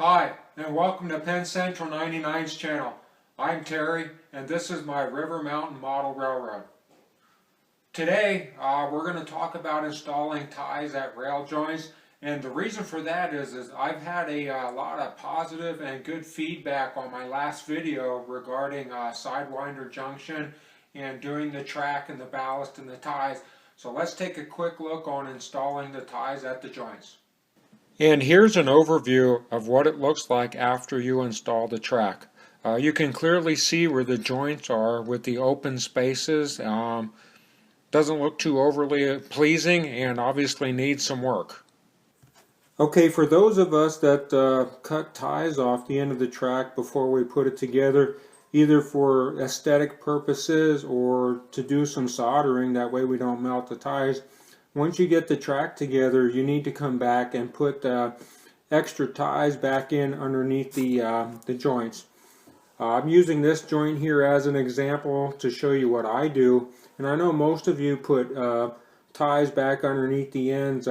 Hi, and welcome to Penn Central 99's channel. I'm Terry, and this is my River Mountain Model Railroad. Today, we're going to talk about installing ties at rail joints, and the reason for that is I've had a lot of positive and good feedback on my last video regarding Sidewinder junction and doing the track and the ballast and the ties. So let's take a quick look on installing the ties at the joints. And here's an overview of what it looks like after you install the track. You can clearly see where the joints are with the open spaces. Doesn't look too overly pleasing and obviously needs some work. Okay, for those of us that cut ties off the end of the track before we put it together, either for aesthetic purposes or to do some soldering, that way we don't melt the ties. Once you get the track together, you need to come back and put extra ties back in underneath the joints. I'm using this joint here as an example to show you what I do, and I know most of you put ties back underneath the ends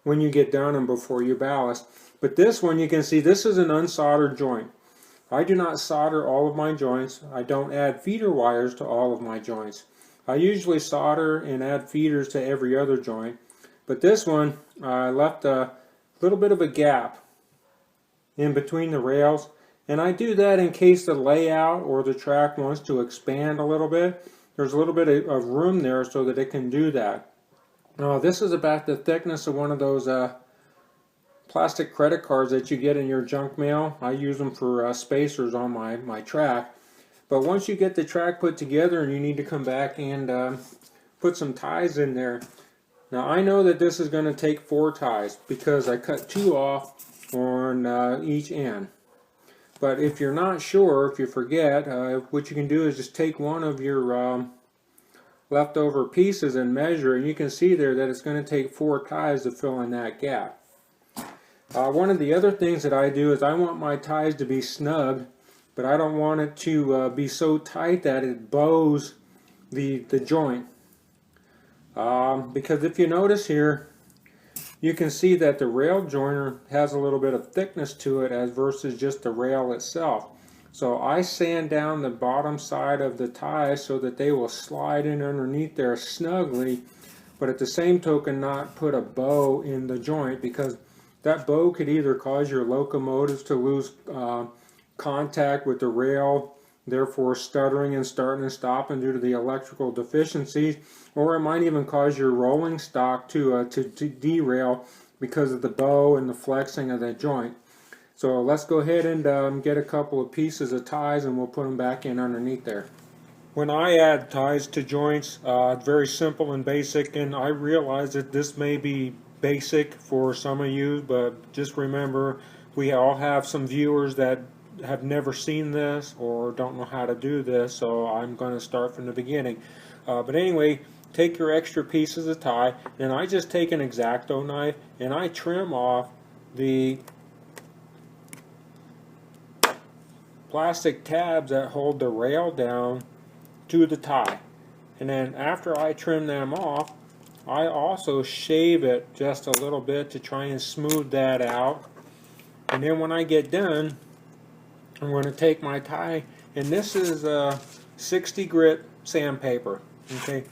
when you get done and before you ballast. But this one, you can see this is an unsoldered joint. I do not solder all of my joints. I don't add feeder wires to all of my joints. I usually solder and add feeders to every other joint, but this one I left a little bit of a gap in between the rails, and I do that in case the layout or the track wants to expand a little bit. There's a little bit of room there so that it can do that. This is about the thickness of one of those plastic credit cards that you get in your junk mail. I use them for spacers on my track. But once you get the track put together, and you need to come back and put some ties in there. Now I know that this is going to take 4 ties because I cut 2 off on each end. But if you're not sure, if you forget, what you can do is just take one of your leftover pieces and measure, and you can see there that it's going to take 4 ties to fill in that gap. One of the other things that I do is I want my ties to be snug, but I don't want it to be so tight that it bows the joint. Because if you notice here, you can see that the rail joiner has a little bit of thickness to it as versus just the rail itself. So I sand down the bottom side of the ties so that they will slide in underneath there snugly, but at the same token not put a bow in the joint, because that bow could either cause your locomotives to lose contact with the rail, therefore stuttering and starting and stopping due to the electrical deficiencies, or it might even cause your rolling stock to derail because of the bow and the flexing of that joint. So let's go ahead and get a couple of pieces of ties and we'll put them back in underneath there. When I add ties to joints, it's very simple and basic, and I realize that this may be basic for some of you, but just remember, we all have some viewers that have never seen this or don't know how to do this, so I'm going to start from the beginning. But anyway, take your extra pieces of tie, and I just take an X-Acto knife and I trim off the plastic tabs that hold the rail down to the tie. And then after I trim them off, I also shave it just a little bit to try and smooth that out. And then when I get done, I'm going to take my tie, and this is 60 grit sandpaper. Okay,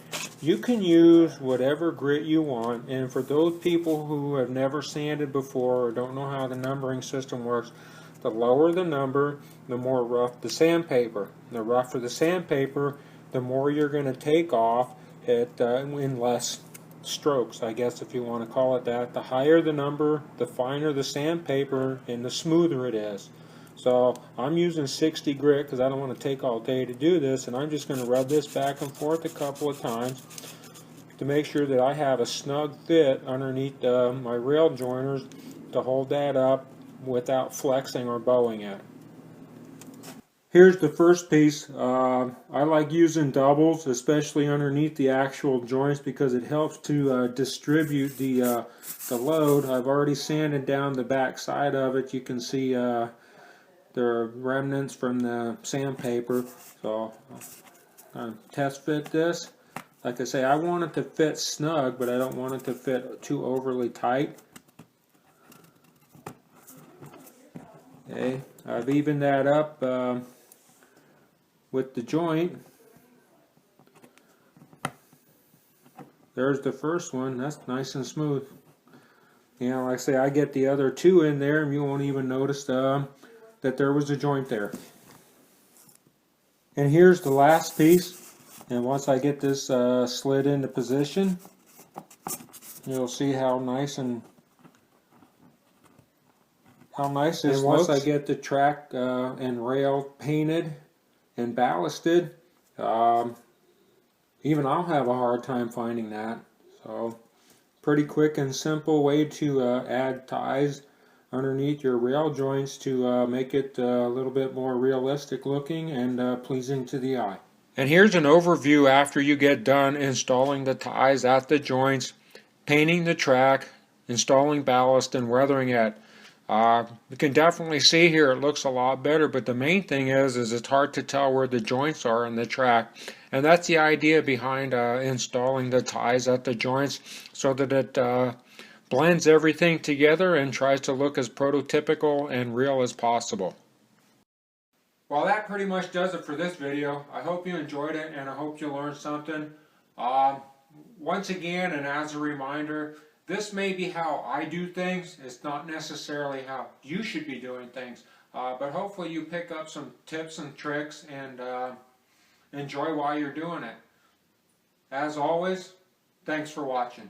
you can use whatever grit you want, and for those people who have never sanded before or don't know how the numbering system works, the lower the number, the more rough the sandpaper. The rougher the sandpaper, the more you're going to take off it in less strokes, I guess, if you want to call it that. The higher the number, the finer the sandpaper, and the smoother it is. So I'm using 60 grit because I don't want to take all day to do this, and I'm just going to rub this back and forth a couple of times to make sure that I have a snug fit underneath my rail joiners to hold that up without flexing or bowing it. Here's the first piece. I like using doubles, especially underneath the actual joints, because it helps to distribute the load. I've already sanded down the back side of it. You can see there are remnants from the sandpaper. So test fit this. Like I say, I want it to fit snug, but I don't want it to fit too overly tight. Okay, I've evened that up with the joint. There's the first one. That's nice and smooth. You know, like I say, I get the other two in there and you won't even notice that there was a joint there. And here's the last piece. And once I get this slid into position, you'll see how nice it looks. And once I get the track and rail painted and ballasted, even I'll have a hard time finding that. So, pretty quick and simple way to add ties underneath your rail joints to make it a little bit more realistic looking and pleasing to the eye. And here's an overview after you get done installing the ties at the joints, painting the track, installing ballast, and weathering it. You can definitely see here it looks a lot better, but the main thing is it's hard to tell where the joints are in the track. And that's the idea behind installing the ties at the joints, so that it blends everything together and tries to look as prototypical and real as possible. Well, that pretty much does it for this video. I hope you enjoyed it and I hope you learned something. Once again, and as a reminder, this may be how I do things. It's not necessarily how you should be doing things. But hopefully you pick up some tips and tricks and enjoy while you're doing it. As always, thanks for watching.